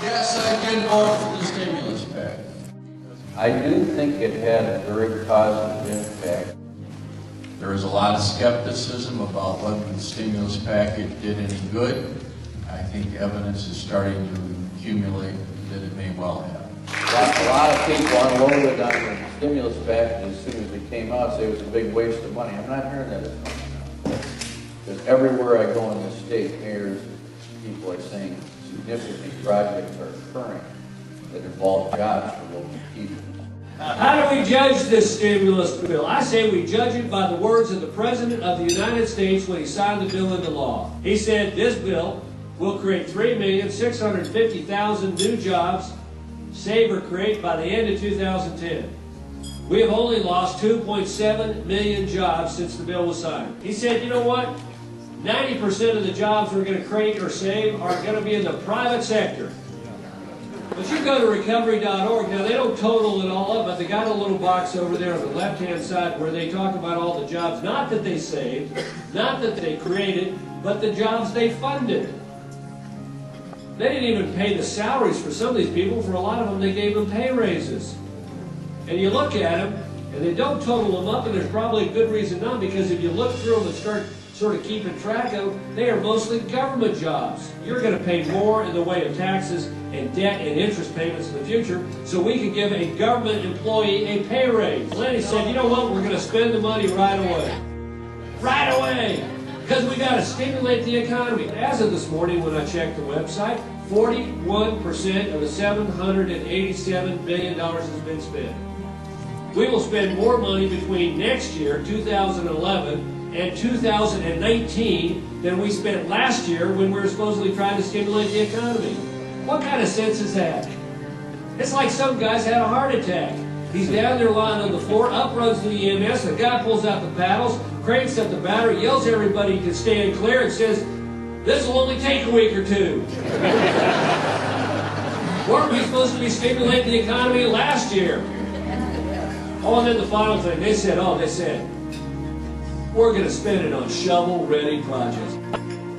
Yes, I did vote for the stimulus package. I do think it had a very positive impact. There is a lot of skepticism about whether the stimulus package did any good. I think evidence is starting to accumulate that it may well have. A lot of people unloaded on the stimulus package as soon as it came out, say it was a big waste of money. I'm not hearing that as much now. Because everywhere I go in the state, mayors, people are saying significant projects are occurring that involve jobs for local people. How do we judge this stimulus bill? I say we judge it by the words of the President of the United States when he signed the bill into law. He said this bill will create 3,650,000 new jobs, save or create by the end of 2010. We have only lost 2.7 million jobs since the bill was signed. He said, you know what? 90% of the jobs we're going to create or save are going to be in the private sector. But you go to recovery.org, now they don't total it all up, but they got a little box over there on the left-hand side where they talk about all the jobs, not that they saved, not that they created, but the jobs they funded. They didn't even pay the salaries for some of these people. For a lot of them, they gave them pay raises. And you look at them, and they don't total them up, and there's probably a good reason not, because if you look through them and start sort of keeping track of, they are mostly government jobs. You're going to pay more in the way of taxes and debt and interest payments in the future, so we can give a government employee a pay raise. Lenny said, you know what, we're going to spend the money right away. Right away! Because we got to stimulate the economy. As of this morning, when I checked the website, 41% of the $787 billion has been spent. We will spend more money between next year, 2011, and 2019 than we spent last year when we were supposedly trying to stimulate the economy. What kind of sense is that? It's like some guy's had a heart attack. He's down there lying on the floor, up runs the EMS, the guy pulls out the paddles, cranks up the battery, yells at everybody to stand clear, and says, this will only take a week or two. Weren't we supposed to be stimulating the economy last year? Oh, and then the final thing, they said, we're going to spend it on shovel-ready projects.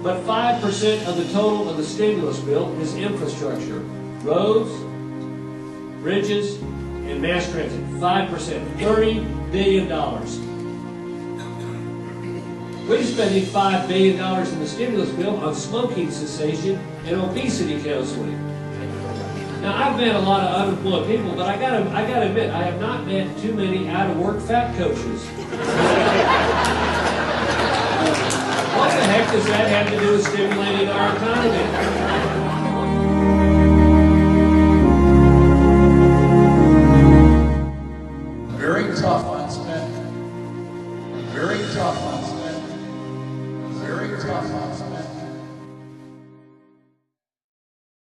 But 5% of the total of the stimulus bill is infrastructure. Roads, bridges, and mass transit. 5%, $30 billion. We're spending $5 billion in the stimulus bill on smoking cessation and obesity counseling. Now, I've met a lot of unemployed people, but I gotta admit, I have not met too many out-of-work fat coaches. What the heck does that have to do with stimulating our economy? Very tough on spending. Very tough on spending. Very tough on spending.